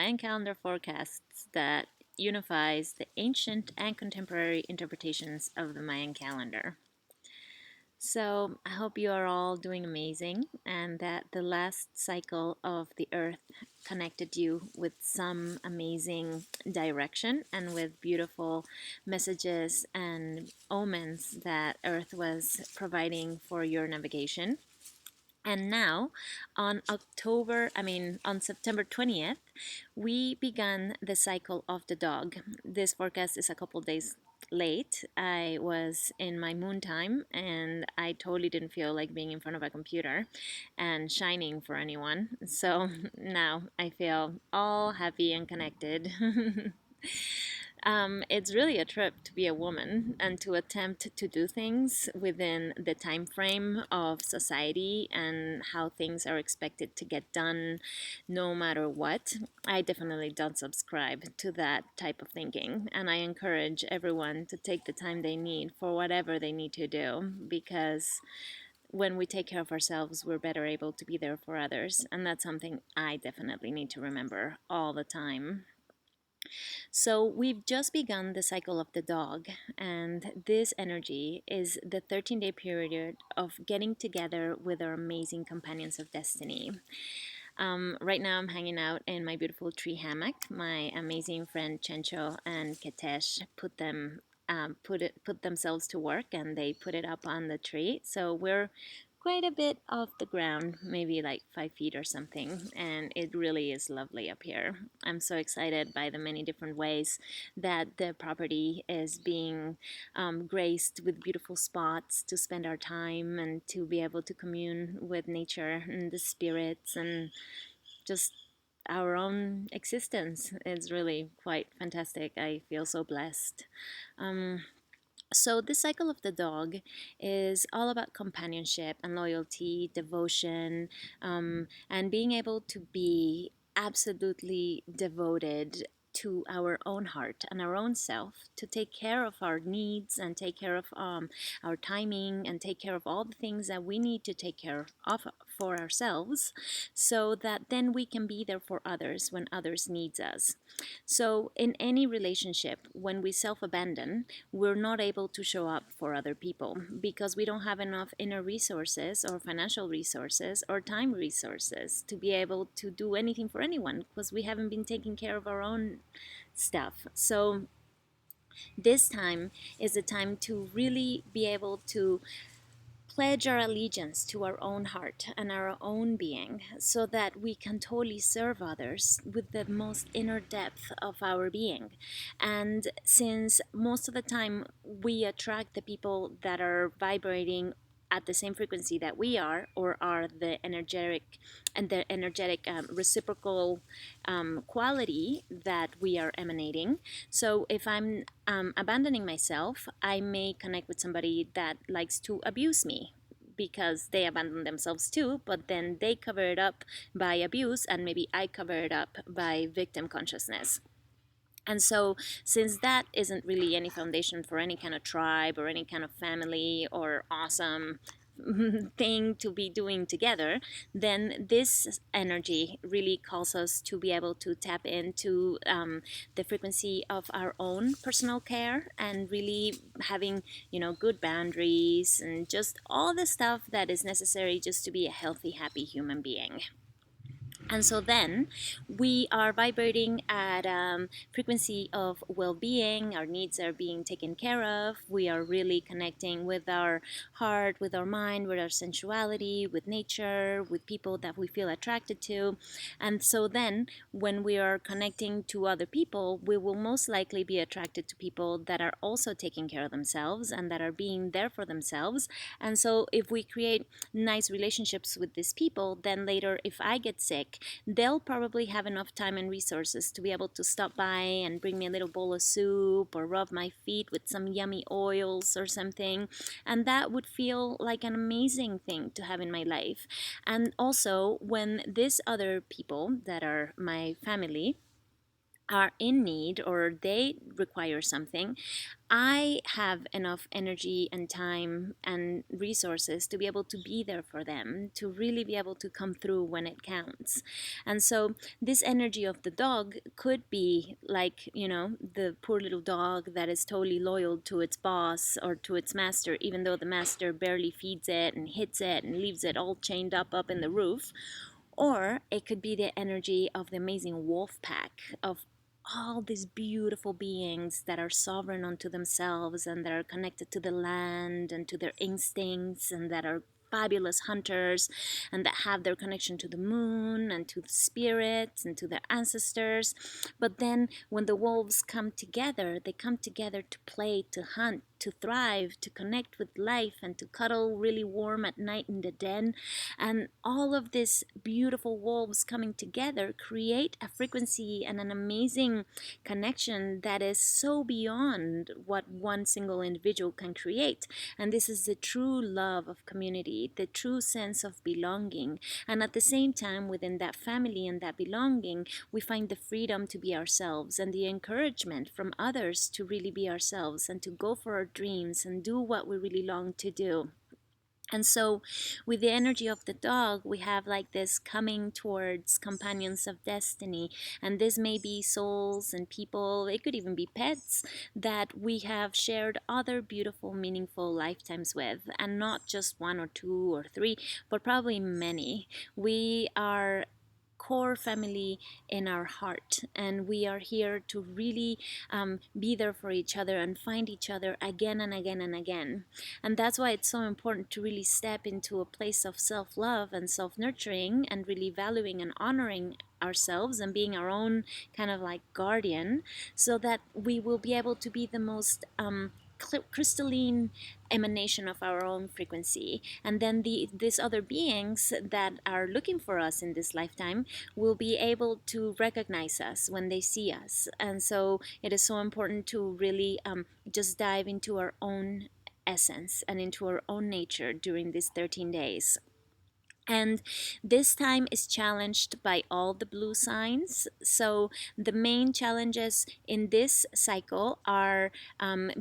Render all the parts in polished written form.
Mayan calendar forecasts that unifies the ancient and contemporary interpretations of the Mayan calendar. So, I hope you are all doing amazing and that the last cycle of the earth connected you with some amazing direction and with beautiful messages and omens that earth was providing for your navigation. And now, on September 20th, we began the cycle of the dog. This forecast is a couple days late. I was in my moon time and I totally didn't feel like being in front of a computer and shining for anyone. So now I feel all happy and connected. It's really a trip to be a woman and to attempt to do things within the time frame of society and how things are expected to get done no matter what. I definitely don't subscribe to that type of thinking, and I encourage everyone to take the time they need for whatever they need to do, because when we take care of ourselves, we're better able to be there for others, and that's something I definitely need to remember all the time. So we've just begun the cycle of the dog, and this energy is the 13-day period of getting together with our amazing companions of destiny. Right now, I'm hanging out in my beautiful tree hammock. My amazing friend Chencho and Ketesh put themselves to work, and they put it up on the tree. So we're quite a bit off the ground, maybe like 5 feet or something, and it really is lovely up here. I'm so excited by the many different ways that the property is being graced with beautiful spots to spend our time and to be able to commune with nature and the spirits and just our own existence. Is really quite fantastic. I feel so blessed. So, this cycle of the dog is all about companionship and loyalty, devotion, and being able to be absolutely devoted to our own heart and our own self, to take care of our needs and take care of our timing and take care of all the things that we need to take care of for ourselves, so that then we can be there for others when others needs us. So in any relationship, when we self-abandon, we're not able to show up for other people because we don't have enough inner resources or financial resources or time resources to be able to do anything for anyone because we haven't been taking care of our own stuff. So this time is the time to really be able to pledge our allegiance to our own heart and our own being so that we can totally serve others with the most inner depth of our being. And since most of the time we attract the people that are vibrating at the same frequency that we are, or are the energetic reciprocal quality that we are emanating. So if I'm abandoning myself, I may connect with somebody that likes to abuse me because they abandon themselves too, but then they cover it up by abuse, and maybe I cover it up by victim consciousness. And so, since that isn't really any foundation for any kind of tribe or any kind of family or awesome thing to be doing together, then this energy really calls us to be able to tap into the frequency of our own personal care and really having, good boundaries and just all the stuff that is necessary just to be a healthy, happy human being. And so then we are vibrating at frequency of well-being. Our needs are being taken care of. We are really connecting with our heart, with our mind, with our sensuality, with nature, with people that we feel attracted to. And so then when we are connecting to other people, we will most likely be attracted to people that are also taking care of themselves and that are being there for themselves. And so if we create nice relationships with these people, then later if I get sick, they'll probably have enough time and resources to be able to stop by and bring me a little bowl of soup or rub my feet with some yummy oils or something. And that would feel like an amazing thing to have in my life. And also, when these other people that are my family are in need or they require something, I have enough energy and time and resources to be able to be there for them, to really be able to come through when it counts. And so, this energy of the dog could be like, the poor little dog that is totally loyal to its boss or to its master, even though the master barely feeds it and hits it and leaves it all chained up in the roof. Or it could be the energy of the amazing wolf pack of all these beautiful beings that are sovereign unto themselves and that are connected to the land and to their instincts and that are fabulous hunters and that have their connection to the moon and to the spirits and to their ancestors. But then when the wolves come together, they come together to play, to hunt, to thrive, to connect with life, and to cuddle really warm at night in the den. And all of these beautiful wolves coming together create a frequency and an amazing connection that is so beyond what one single individual can create. And this is the true love of community, the true sense of belonging. And at the same time, within that family and that belonging, we find the freedom to be ourselves and the encouragement from others to really be ourselves and to go for our dreams and do what we really long to do. And so, with the energy of the dog, we have like this coming towards companions of destiny. And this may be souls and people, it could even be pets that we have shared other beautiful, meaningful lifetimes with. And not just one or two or three, but probably many. We are core family in our heart, and we are here to really be there for each other and find each other again and again and again. And that's why it's so important to really step into a place of self-love and self-nurturing and really valuing and honoring ourselves and being our own kind of like guardian, so that we will be able to be the most crystalline emanation of our own frequency. And then these other beings that are looking for us in this lifetime will be able to recognize us when they see us. And so it is so important to really just dive into our own essence and into our own nature during these 13 days. And this time is challenged by all the blue signs. So the main challenges in this cycle are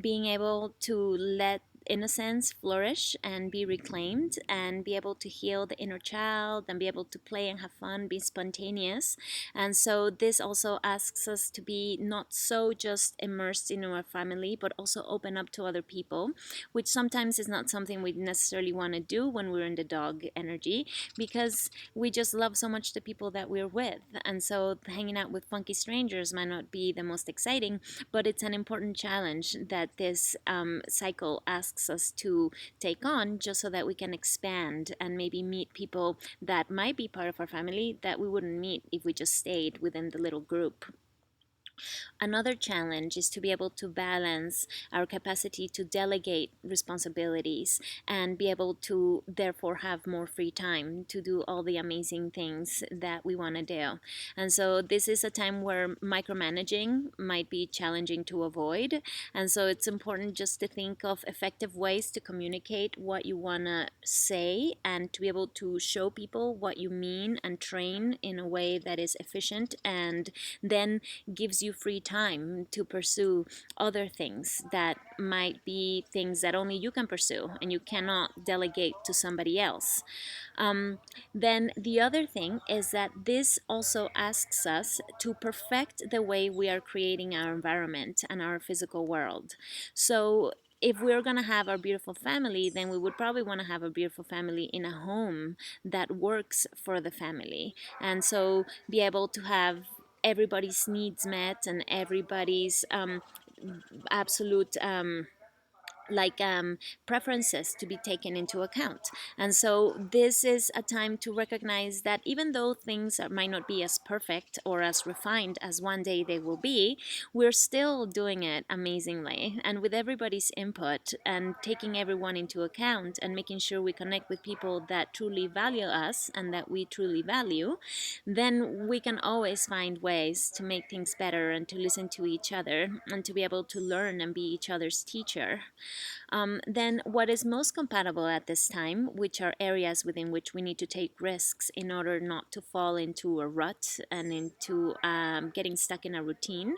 being able to let innocence flourish and be reclaimed and be able to heal the inner child and be able to play and have fun, be spontaneous. And so this also asks us to be not so just immersed in our family, but also open up to other people, which sometimes is not something we necessarily want to do when we're in the dog energy, because we just love so much the people that we're with. And so hanging out with funky strangers might not be the most exciting, but it's an important challenge that this cycle asks us to take on, just so that we can expand and maybe meet people that might be part of our family that we wouldn't meet if we just stayed within the little group. Another challenge is to be able to balance our capacity to delegate responsibilities and be able to therefore have more free time to do all the amazing things that we want to do. And so this is a time where micromanaging might be challenging to avoid. And so it's important just to think of effective ways to communicate what you want to say and to be able to show people what you mean and train in a way that is efficient and then gives you free time to pursue other things that might be things that only you can pursue and you cannot delegate to somebody else. Then the other thing is that this also asks us to perfect the way we are creating our environment and our physical world. So if we're going to have our beautiful family, then we would probably want to have a beautiful family in a home that works for the family. And so be able to have everybody's needs met and everybody's absolute preferences to be taken into account. And so this is a time to recognize that even though things might not be as perfect or as refined as one day they will be, we're still doing it amazingly. And with everybody's input and taking everyone into account and making sure we connect with people that truly value us and that we truly value, then we can always find ways to make things better and to listen to each other and to be able to learn and be each other's teacher. Then what is most compatible at this time, which are areas within which we need to take risks in order not to fall into a rut and into getting stuck in a routine,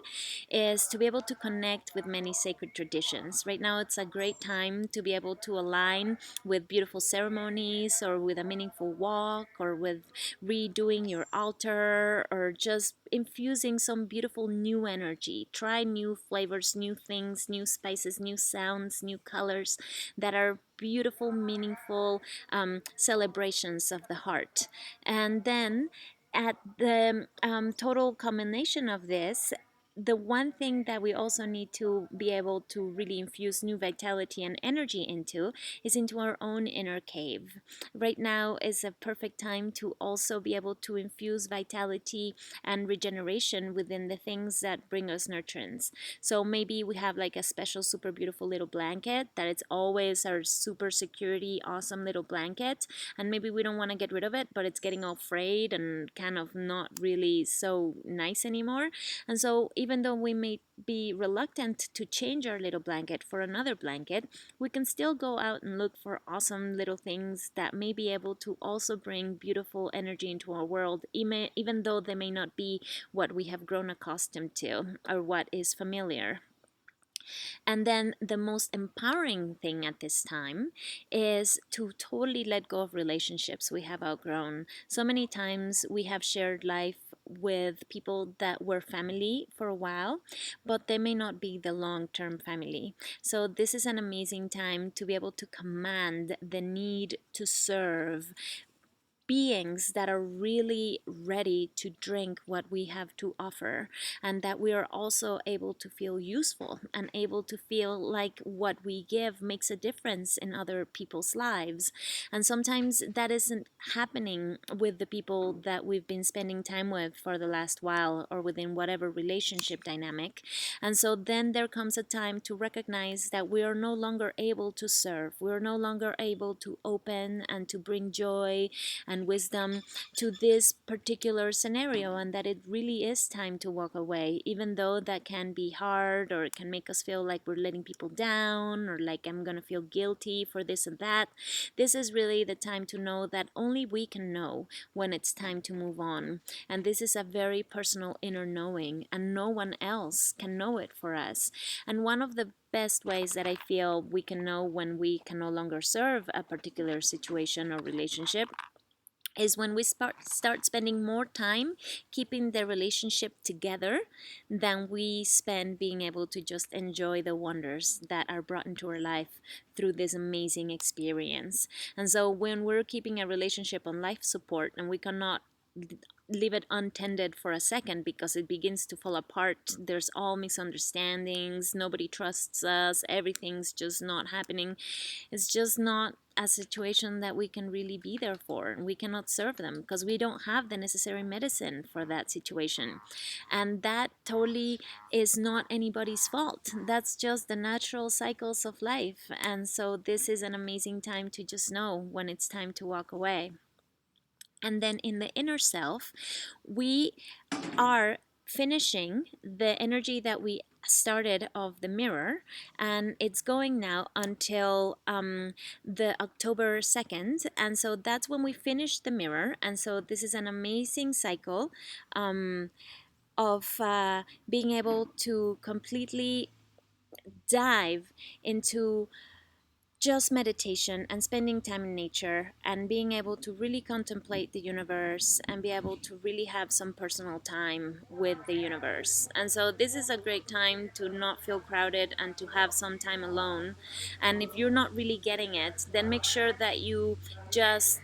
is to be able to connect with many sacred traditions. Right now, it's a great time to be able to align with beautiful ceremonies or with a meaningful walk or with redoing your altar or just infusing some beautiful new energy. Try new flavors, new things, new spices, new sounds, new colors that are beautiful, meaningful celebrations of the heart. And then at the total combination of this, the one thing that we also need to be able to really infuse new vitality and energy into is into our own inner cave. Right now is a perfect time to also be able to infuse vitality and regeneration within the things that bring us nurturance. So maybe we have like a special, super beautiful little blanket that it's always our super security, awesome little blanket. And maybe we don't want to get rid of it, but it's getting all frayed and kind of not really so nice anymore. And so even though we may be reluctant to change our little blanket for another blanket, we can still go out and look for awesome little things that may be able to also bring beautiful energy into our world, even though they may not be what we have grown accustomed to or what is familiar. And then the most empowering thing at this time is to totally let go of relationships we have outgrown. So many times we have shared life with people that were family for a while, but they may not be the long term family. So, this is an amazing time to be able to command the need to serve beings that are really ready to drink what we have to offer, and that we are also able to feel useful and able to feel like what we give makes a difference in other people's lives. And sometimes that isn't happening with the people that we've been spending time with for the last while or within whatever relationship dynamic. And so then there comes a time to recognize that we are no longer able to serve, we are no longer able to open and to bring joy and wisdom to this particular scenario, and that it really is time to walk away, even though that can be hard or it can make us feel like we're letting people down or like I'm gonna feel guilty for this and that. This is really the time to know that only we can know when it's time to move on, and this is a very personal inner knowing, and no one else can know it for us. And one of the best ways that I feel we can know when we can no longer serve a particular situation or relationship is when we start spending more time keeping the relationship together than we spend being able to just enjoy the wonders that are brought into our life through this amazing experience. And so when we're keeping a relationship on life support and we cannot leave it untended for a second because it begins to fall apart, there's all misunderstandings, nobody trusts us, everything's just not happening, it's just not a situation that we can really be there for. We cannot serve them because we don't have the necessary medicine for that situation. And that totally is not anybody's fault. That's just the natural cycles of life. And so this is an amazing time to just know when it's time to walk away. And then in the inner self, we are finishing the energy that we started of the mirror, and it's going now until the October 2nd, and so that's when we finish the mirror. And so this is an amazing cycle of being able to completely dive into just meditation and spending time in nature and being able to really contemplate the universe and be able to really have some personal time with the universe. And so this is a great time to not feel crowded and to have some time alone. And if you're not really getting it, then make sure that you just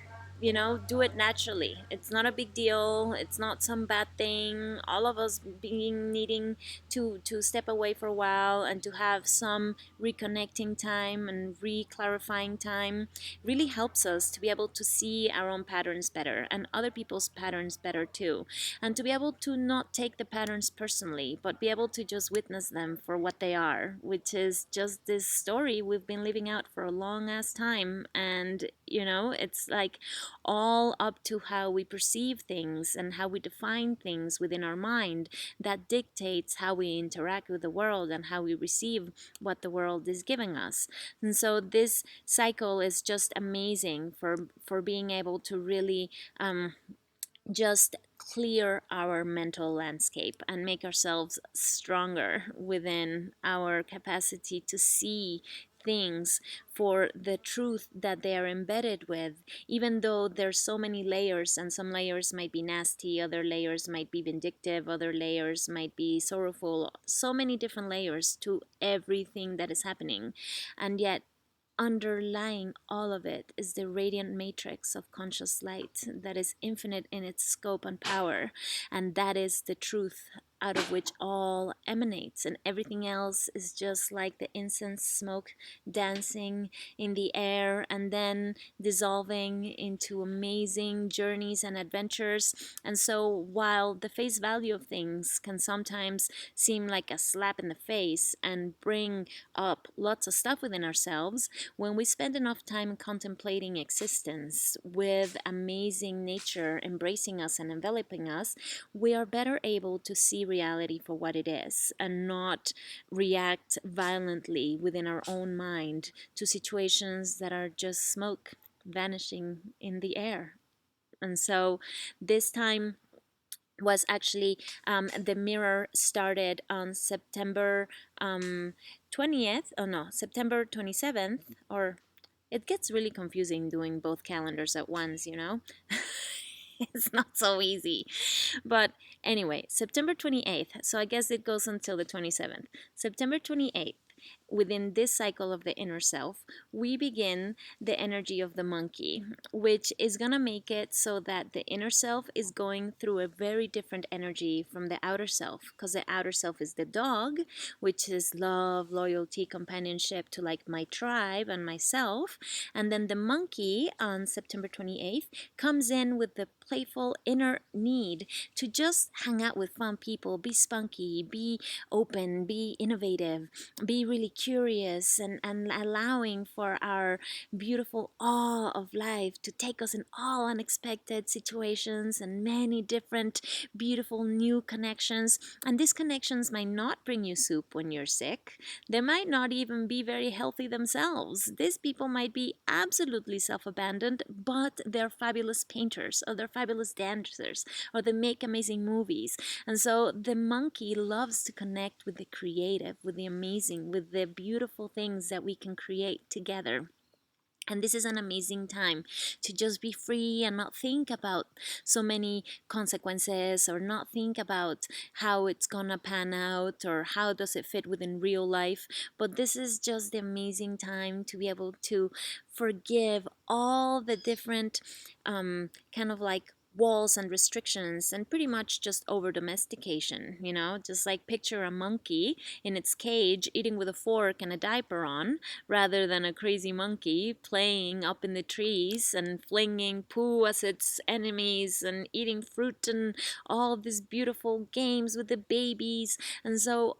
do it naturally. It's not a big deal, it's not some bad thing. All of us being needing to step away for a while and to have some reconnecting time and re-clarifying time really helps us to be able to see our own patterns better and other people's patterns better too, and to be able to not take the patterns personally but be able to just witness them for what they are, which is just this story we've been living out for a long ass time. And it's like all up to how we perceive things and how we define things within our mind that dictates how we interact with the world and how we receive what the world is giving us. And so this cycle is just amazing for being able to really just clear our mental landscape and make ourselves stronger within our capacity to see things for the truth that they are embedded with, even though there's so many layers, and some layers might be nasty, other layers might be vindictive, other layers might be sorrowful, so many different layers to everything that is happening. And yet underlying all of it is the radiant matrix of conscious light that is infinite in its scope and power. And that is the truth out of which all emanates. And everything else is just like the incense smoke dancing in the air and then dissolving into amazing journeys and adventures. And so, while the face value of things can sometimes seem like a slap in the face and bring up lots of stuff within ourselves, when we spend enough time contemplating existence with amazing nature embracing us and enveloping us, we are better able to see reality for what it is and not react violently within our own mind to situations that are just smoke vanishing in the air. And so this time was actually the mirror started on September 20th. Oh no, September 27th. Or it gets really confusing doing both calendars at once, you know. It's not so easy. But anyway, September 28th. So I guess it goes until the 27th. September 28th, within this cycle of the inner self, we begin the energy of the monkey, which is going to make it so that the inner self is going through a very different energy from the outer self, because the outer self is the dog, which is love, loyalty, companionship to like my tribe and myself. And then the monkey on September 28th comes in with the playful inner need to just hang out with fun people, be spunky, be open, be innovative, be really curious, and allowing for our beautiful awe of life to take us in all unexpected situations and many different beautiful new connections. And these connections might not bring you soup when you're sick. They might not even be very healthy themselves. These people might be absolutely self-abandoned, but they're fabulous painters, or they're fabulous dancers, or they make amazing movies. And so the monkey loves to connect with the creative, with the amazing, with the beautiful things that we can create together. And this is an amazing time to just be free and not think about so many consequences, or not think about how it's gonna pan out or how does it fit within real life. But this is just the amazing time to be able to forgive all the different kind of like walls and restrictions and pretty much just over domestication, you know, just like picture a monkey in its cage eating with a fork and a diaper on, rather than a crazy monkey playing up in the trees and flinging poo as its enemies and eating fruit and all these beautiful games with the babies. And so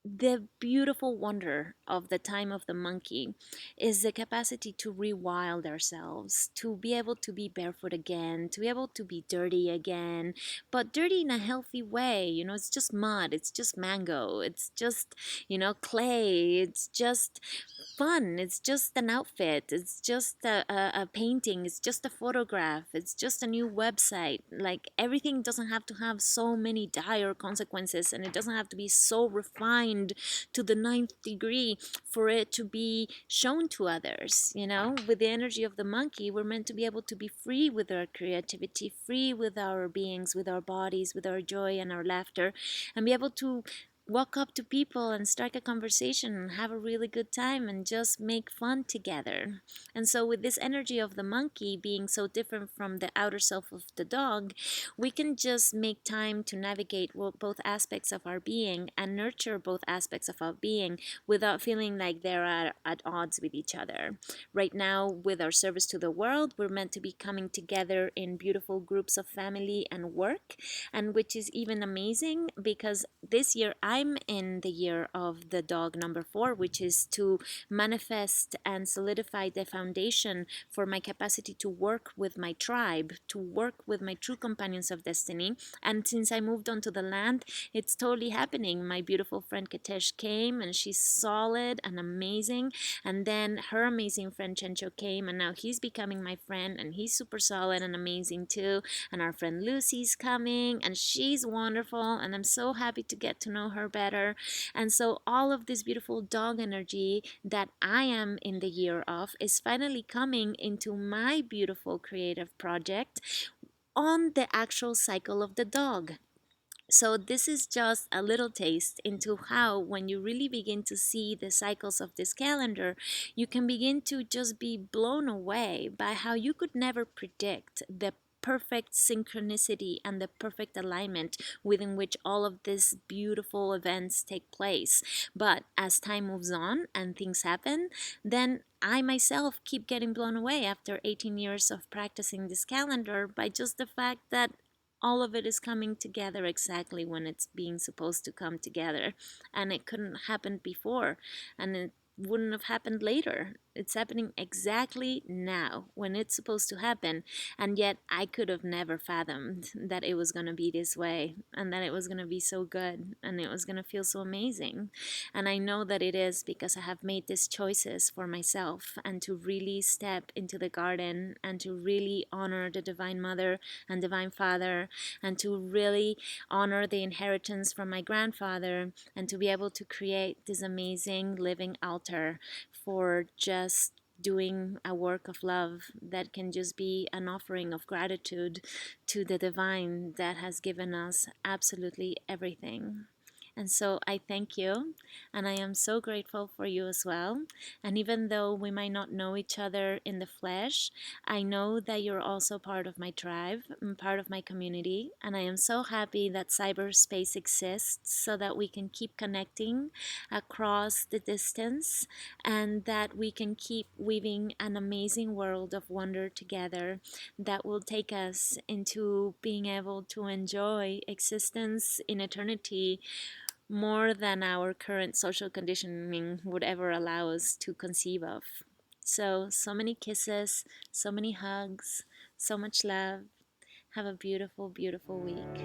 the beautiful wonder of the time of the monkey is the capacity to rewild ourselves, to be able to be barefoot again, to be able to be dirty again, but dirty in a healthy way. You know, it's just mud, it's just mango, it's just, you know, clay, it's just fun, it's just an outfit, it's just a painting, it's just a photograph, it's just a new website. Like, everything doesn't have to have so many dire consequences, and it doesn't have to be so refined to the ninth degree for it to be shown to others. You know, with the energy of the monkey, we're meant to be able to be free with our creativity, free with our beings, with our bodies, with our joy and our laughter, and be able to walk up to people and strike a conversation and have a really good time and just make fun together. And so, with this energy of the monkey being so different from the outer self of the dog, we can just make time to navigate both aspects of our being and nurture both aspects of our being without feeling like they're at odds with each other. Right now, with our service to the world, we're meant to be coming together in beautiful groups of family and work, and which is even amazing because this year I'm in the year of the dog number 4, which is to manifest and solidify the foundation for my capacity to work with my tribe, to work with my true companions of destiny. And since I moved onto the land, it's totally happening. My beautiful friend Katesh came, and she's solid and amazing. And then her amazing friend Chencho came, and now he's becoming my friend, and he's super solid and amazing too. And our friend Lucy's coming, and she's wonderful, and I'm so happy to get to know her better. And so all of this beautiful dog energy that I am in the year of is finally coming into my beautiful creative project on the actual cycle of the dog. So, this is just a little taste into how, when you really begin to see the cycles of this calendar, you can begin to just be blown away by how you could never predict the perfect synchronicity and the perfect alignment within which all of these beautiful events take place. But as time moves on and things happen, then I myself keep getting blown away after 18 years of practicing this calendar by just the fact that all of it is coming together exactly when it's being supposed to come together. And it couldn't happen before, and it wouldn't have happened later. It's happening exactly now when it's supposed to happen. And yet I could have never fathomed that it was going to be this way, and that it was going to be so good, and it was going to feel so amazing. And I know that it is because I have made these choices for myself, and to really step into the garden, and to really honor the Divine Mother and Divine Father, and to really honor the inheritance from my grandfather, and to be able to create this amazing living altar for just doing a work of love that can just be an offering of gratitude to the divine that has given us absolutely everything. And so I thank you, and I am so grateful for you as well. And even though we might not know each other in the flesh, I know that you're also part of my tribe and part of my community. And I am so happy that cyberspace exists so that we can keep connecting across the distance, and that we can keep weaving an amazing world of wonder together that will take us into being able to enjoy existence in eternity more than our current social conditioning would ever allow us to conceive of. So, so many kisses, so many hugs, so much love. Have a beautiful, beautiful week.